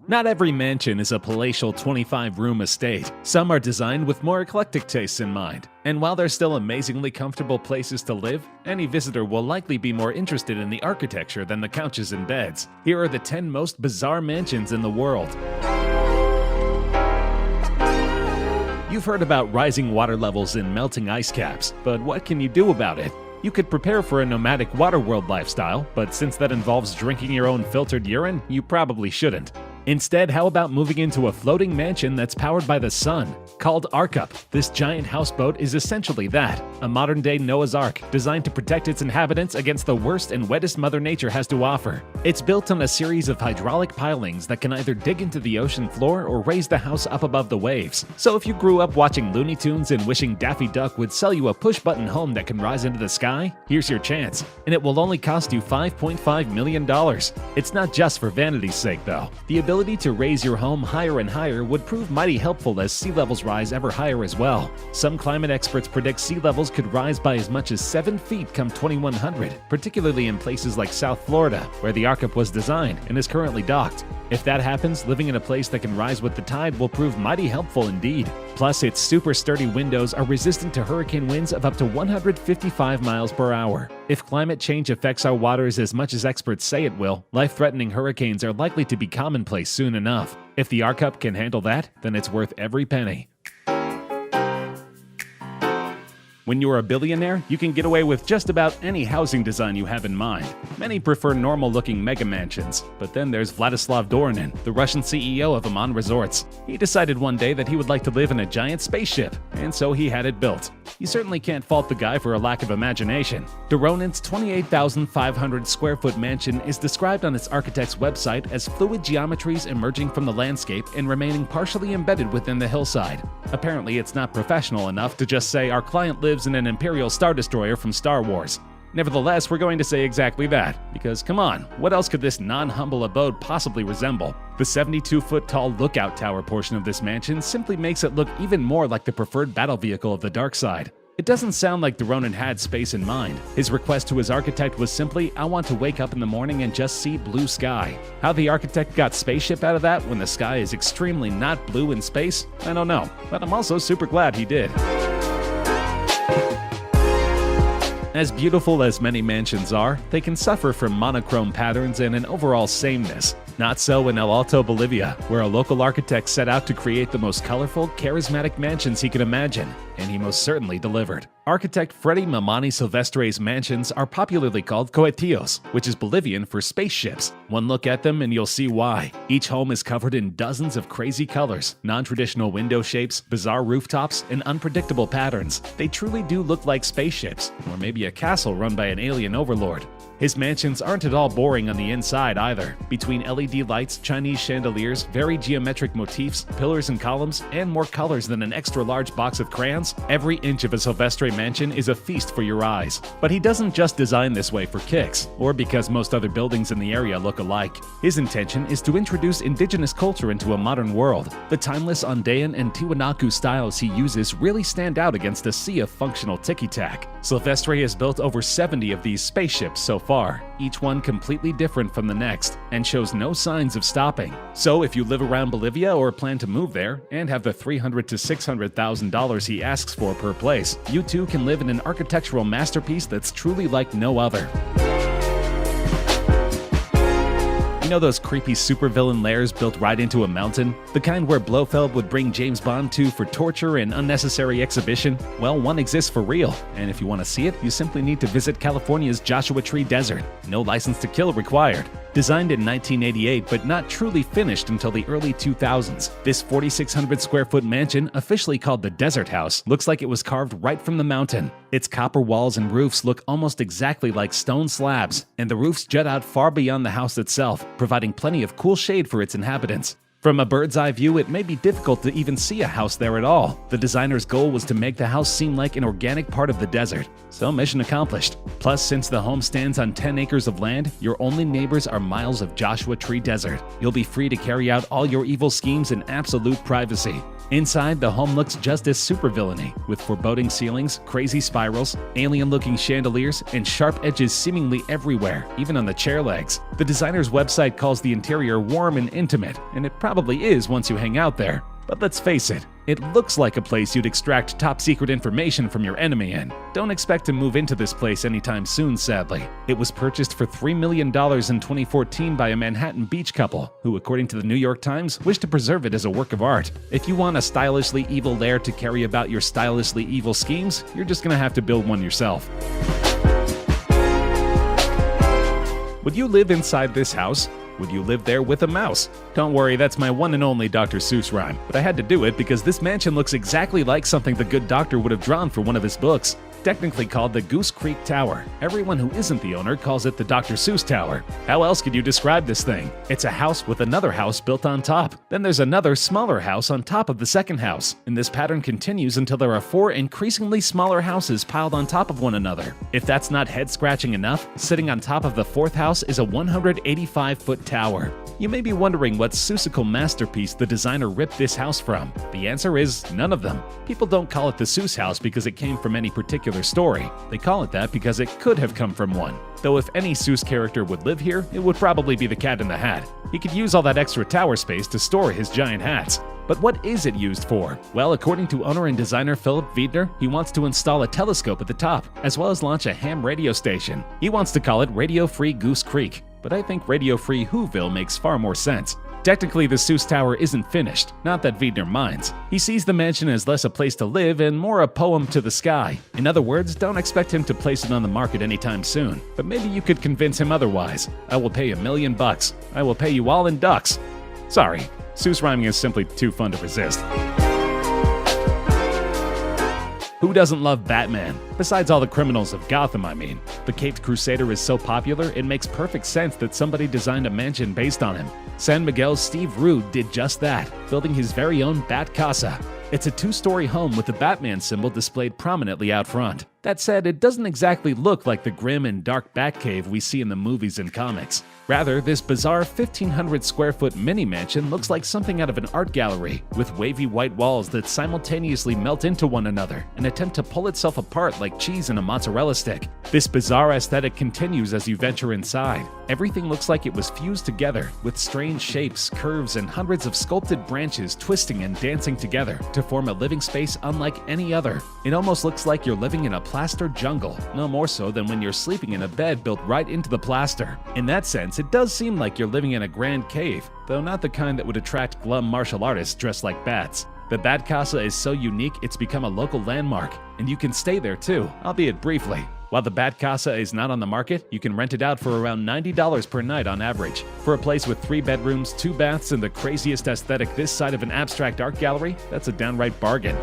Not every mansion is a palatial 25-room estate. Some are designed with more eclectic tastes in mind. And while they're still amazingly comfortable places to live, any visitor will likely be more interested in the architecture than the couches and beds. Here are the 10 most bizarre mansions in the world. You've heard about rising water levels and melting ice caps, but what can you do about it? You could prepare for a nomadic waterworld lifestyle, but since that involves drinking your own filtered urine, you probably shouldn't. Instead, how about moving into a floating mansion that's powered by the sun? Called ARCA, this giant houseboat is essentially that, a modern-day Noah's Ark designed to protect its inhabitants against the worst and wettest Mother Nature has to offer. It's built on a series of hydraulic pilings that can either dig into the ocean floor or raise the house up above the waves. So if you grew up watching Looney Tunes and wishing Daffy Duck would sell you a push-button home that can rise into the sky, here's your chance. And it will only cost you $5.5 million. It's not just for vanity's sake, though. The ability to raise your home higher and higher would prove mighty helpful as sea levels rise ever higher as well. Some climate experts predict sea levels could rise by as much as 7 feet come 2100, particularly in places like South Florida, where the ARCA was designed and is currently docked. If that happens, living in a place that can rise with the tide will prove mighty helpful indeed. Plus, its super sturdy windows are resistant to hurricane winds of up to 155 miles per hour. If climate change affects our waters as much as experts say it will, life-threatening hurricanes are likely to be commonplace soon enough. If the ARCA can handle that, then it's worth every penny. When you're a billionaire, you can get away with just about any housing design you have in mind. Many prefer normal-looking mega mansions, but then there's Vladislav Dorinin, the Russian CEO of Aman Resorts. He decided one day that he would like to live in a giant spaceship, and so he had it built. You certainly can't fault the guy for a lack of imagination. Doronin's 28,500 square foot mansion is described on its architect's website as fluid geometries emerging from the landscape and remaining partially embedded within the hillside. Apparently, it's not professional enough to just say our client lives in an Imperial Star Destroyer from Star Wars. Nevertheless, we're going to say exactly that, because come on, what else could this non-humble abode possibly resemble? The 72-foot-tall lookout tower portion of this mansion simply makes it look even more like the preferred battle vehicle of the dark side. It doesn't sound like Doronin had space in mind. His request to his architect was simply, I want to wake up in the morning and just see blue sky. How the architect got spaceship out of that when the sky is extremely not blue in space, I don't know, but I'm also super glad he did. As beautiful as many mansions are, they can suffer from monochrome patterns and an overall sameness. Not so in El Alto, Bolivia, where a local architect set out to create the most colorful, charismatic mansions he could imagine, and he most certainly delivered. Architect Freddy Mamani Silvestre's mansions are popularly called Etios, which is Bolivian for spaceships. One look at them and you'll see why. Each home is covered in dozens of crazy colors, non-traditional window shapes, bizarre rooftops, and unpredictable patterns. They truly do look like spaceships, or maybe a castle run by an alien overlord. His mansions aren't at all boring on the inside either. Between LED lights, Chinese chandeliers, very geometric motifs, pillars and columns, and more colors than an extra-large box of crayons, every inch of a Silvestre mansion is a feast for your eyes. But he doesn't just design this way for kicks, or because most other buildings in the area look alike. His intention is to introduce indigenous culture into a modern world. The timeless Andean and Tiwanaku styles he uses really stand out against a sea of functional ticky-tack. Silvestre has built over 70 of these spaceships so far, each one completely different from the next, and shows no signs of stopping. So if you live around Bolivia or plan to move there, and have the $300,000 to $600,000 he asks for per place, you too can live in an architectural masterpiece that's truly like no other. You know those creepy supervillain lairs built right into a mountain? The kind where Blofeld would bring James Bond to for torture and unnecessary exhibition? Well, one exists for real, and if you want to see it, you simply need to visit California's Joshua Tree Desert. No license to kill required. Designed in 1988 but not truly finished until the early 2000s, this 4,600 square foot mansion, officially called the Desert House, looks like it was carved right from the mountain. Its copper walls and roofs look almost exactly like stone slabs, and the roofs jut out far beyond the house itself, providing plenty of cool shade for its inhabitants. From a bird's eye view, it may be difficult to even see a house there at all. The designer's goal was to make the house seem like an organic part of the desert. So mission accomplished. Plus, since the home stands on 10 acres of land, your only neighbors are miles of Joshua Tree Desert. You'll be free to carry out all your evil schemes in absolute privacy. Inside, the home looks just as supervillainy, with foreboding ceilings, crazy spirals, alien-looking chandeliers, and sharp edges seemingly everywhere, even on the chair legs. The designer's website calls the interior warm and intimate, and it probably is once you hang out there. But let's face it, it looks like a place you'd extract top-secret information from your enemy in. Don't expect to move into this place anytime soon, sadly. It was purchased for $3 million in 2014 by a Manhattan Beach couple, who, according to the New York Times, wish to preserve it as a work of art. If you want a stylishly evil lair to carry about your stylishly evil schemes, you're just gonna have to build one yourself. Would you live inside this house? Would you live there with a mouse? Don't worry, that's my one and only Dr. Seuss rhyme, but I had to do it because this mansion looks exactly like something the good doctor would have drawn for one of his books. Technically called the Goose Creek Tower, everyone who isn't the owner calls it the Dr. Seuss Tower. How else could you describe this thing? It's a house with another house built on top. Then there's another smaller house on top of the second house, and this pattern continues until there are 4 increasingly smaller houses piled on top of one another. If that's not head-scratching enough, sitting on top of the 4th house is a 185-foot tower. You may be wondering what Seussical masterpiece the designer ripped this house from. The answer is none of them. People don't call it the Seuss house because it came from any particular story. They call it that because it could have come from one. Though if any Seuss character would live here, it would probably be the Cat in the Hat. He could use all that extra tower space to store his giant hats. But what is it used for? Well, according to owner and designer Philip Wiedner, he wants to install a telescope at the top, as well as launch a ham radio station. He wants to call it Radio Free Goose Creek, but I think Radio Free Whoville makes far more sense. Technically, the Seuss Tower isn't finished, not that Wiedner minds. He sees the mansion as less a place to live and more a poem to the sky. In other words, don't expect him to place it on the market anytime soon. But maybe you could convince him otherwise. I will pay $1 million. I will pay you all in ducks. Sorry, Seuss rhyming is simply too fun to resist. Who doesn't love Batman? Besides all the criminals of Gotham, I mean. The Caped Crusader is so popular, it makes perfect sense that somebody designed a mansion based on him. San Miguel's Steve Rude did just that, building his very own Bat Casa. It's a 2-story home with the Batman symbol displayed prominently out front. That said, it doesn't exactly look like the grim and dark Batcave we see in the movies and comics. Rather, this bizarre 1,500-square-foot mini-mansion looks like something out of an art gallery, with wavy white walls that simultaneously melt into one another and attempt to pull itself apart like cheese in a mozzarella stick. This bizarre aesthetic continues as you venture inside. Everything looks like it was fused together, with strange shapes, curves, and hundreds of sculpted branches twisting and dancing together to form a living space unlike any other. It almost looks like you're living in a plaster jungle, no more so than when you're sleeping in a bed built right into the plaster. In that sense, it does seem like you're living in a grand cave, though not the kind that would attract glum martial artists dressed like bats. The Bat Casa is so unique it's become a local landmark, and you can stay there too, albeit briefly. While the Bat Casa is not on the market, you can rent it out for around $90 per night on average. For a place with 3 bedrooms, 2 baths, and the craziest aesthetic this side of an abstract art gallery, that's a downright bargain.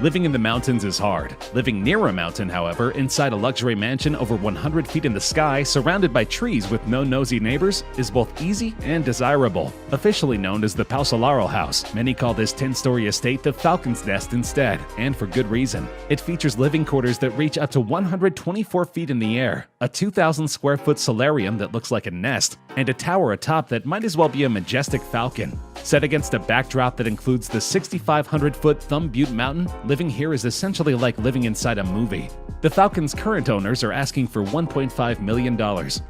Living in the mountains is hard. Living near a mountain, however, inside a luxury mansion over 100 feet in the sky, surrounded by trees with no nosy neighbors, is both easy and desirable. Officially known as the Pausolaro House, many call this 10-story estate the Falcon's Nest instead, and for good reason. It features living quarters that reach up to 124 feet in the air, a 2,000-square-foot solarium that looks like a nest, and a tower atop that might as well be a majestic falcon. Set against a backdrop that includes the 6,500-foot Thumb Butte Mountain, living here is essentially like living inside a movie. The Falcon's current owners are asking for $1.5 million,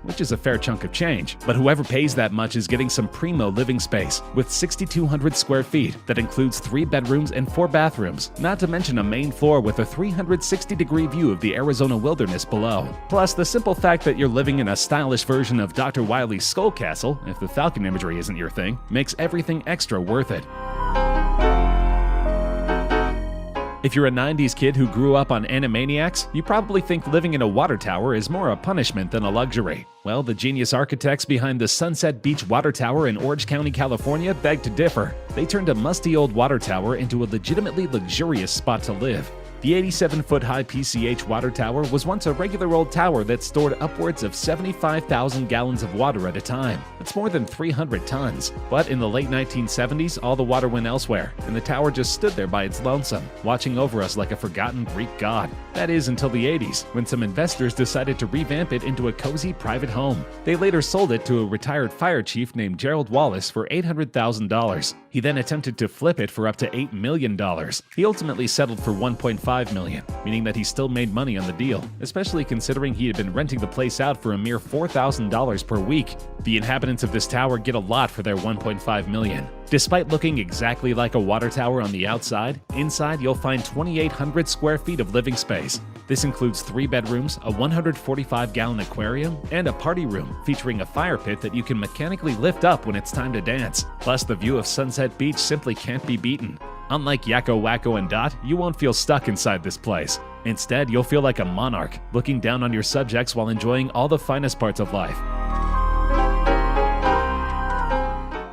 which is a fair chunk of change. But whoever pays that much is getting some primo living space, with 6,200 square feet that includes 3 bedrooms and 4 bathrooms, not to mention a main floor with a 360-degree view of the Arizona wilderness below. Plus, the simple fact that you're living in a stylish version of Dr. Wily's Skull Castle, if the Falcon imagery isn't your thing, makes everything extra worth it. If you're a 90s kid who grew up on Animaniacs, you probably think living in a water tower is more a punishment than a luxury. Well, the genius architects behind the Sunset Beach Water Tower in Orange County, California beg to differ. They turned a musty old water tower into a legitimately luxurious spot to live. The 87-foot-high PCH water tower was once a regular old tower that stored upwards of 75,000 gallons of water at a time. That's more than 300 tons. But in the late 1970s, all the water went elsewhere, and the tower just stood there by its lonesome, watching over us like a forgotten Greek god. That is until the 80s, when some investors decided to revamp it into a cozy private home. They later sold it to a retired fire chief named Gerald Wallace for $800,000. He then attempted to flip it for up to $8 million. He ultimately settled for $1.5 million, meaning that he still made money on the deal, especially considering he had been renting the place out for a mere $4,000 per week. The inhabitants of this tower get a lot for their $1.5 million. Despite looking exactly like a water tower on the outside, inside you'll find 2,800 square feet of living space. This includes 3 bedrooms, a 145-gallon aquarium, and a party room featuring a fire pit that you can mechanically lift up when it's time to dance. Plus, the view of Sunset Beach simply can't be beaten. Unlike Yakko, Wacko, and Dot, you won't feel stuck inside this place. Instead, you'll feel like a monarch, looking down on your subjects while enjoying all the finest parts of life.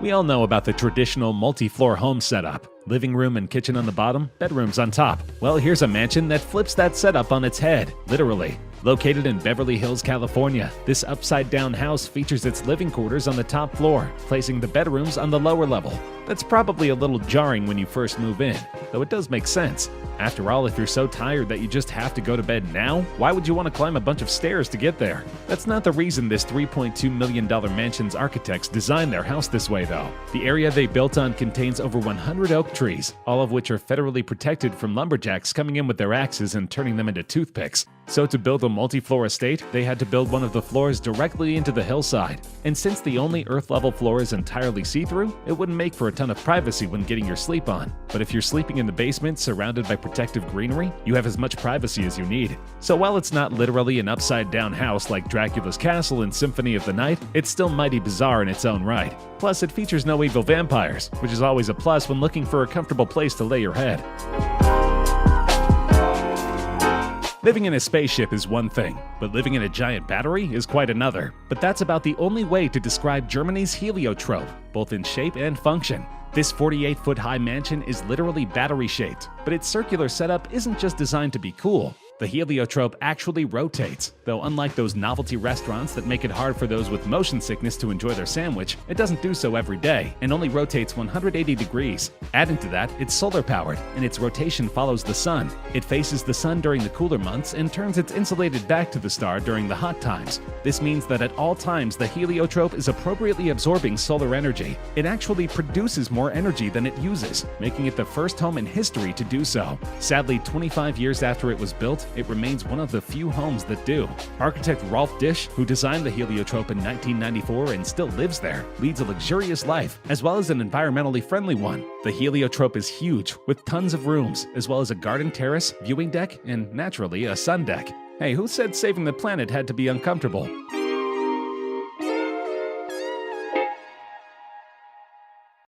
We all know about the traditional multi-floor home setup. Living room and kitchen on the bottom, bedrooms on top. Well, here's a mansion that flips that setup on its head, literally. Located in Beverly Hills, California, this upside-down house features its living quarters on the top floor, placing the bedrooms on the lower level. That's probably a little jarring when you first move in, though it does make sense. After all, if you're so tired that you just have to go to bed now, why would you want to climb a bunch of stairs to get there? That's not the reason this $3.2 million mansion's architects designed their house this way, though. The area they built on contains over 100 oak trees, all of which are federally protected from lumberjacks coming in with their axes and turning them into toothpicks. So to build a multi-floor estate, they had to build one of the floors directly into the hillside. And since the only earth-level floor is entirely see-through, it wouldn't make for a ton of privacy when getting your sleep on. But if you're sleeping in the basement surrounded by protective greenery, you have as much privacy as you need. So while it's not literally an upside-down house like Dracula's castle in Symphony of the Night, it's still mighty bizarre in its own right. Plus, it features no evil vampires, which is always a plus when looking for a comfortable place to lay your head. Living in a spaceship is one thing, but living in a giant battery is quite another. But that's about the only way to describe Germany's Heliostrope, both in shape and function. This 48-foot-high mansion is literally battery-shaped, but its circular setup isn't just designed to be cool. The Heliostrope actually rotates, though unlike those novelty restaurants that make it hard for those with motion sickness to enjoy their sandwich, it doesn't do so every day, and only rotates 180 degrees. Adding to that, it's solar-powered, and its rotation follows the sun. It faces the sun during the cooler months and turns its insulated back to the star during the hot times. This means that at all times, the Heliotrope is appropriately absorbing solar energy. It actually produces more energy than it uses, making it the first home in history to do so. Sadly, 25 years after it was built, it remains one of the few homes that do. Architect Rolf Disch, who designed the Heliotrope in 1994 and still lives there, leads a luxurious life, as well as an environmentally friendly one. The Heliotrope is huge, with tons of rooms, as well as a garden terrace, viewing deck, and naturally, a sun deck. Hey, who said saving the planet had to be uncomfortable?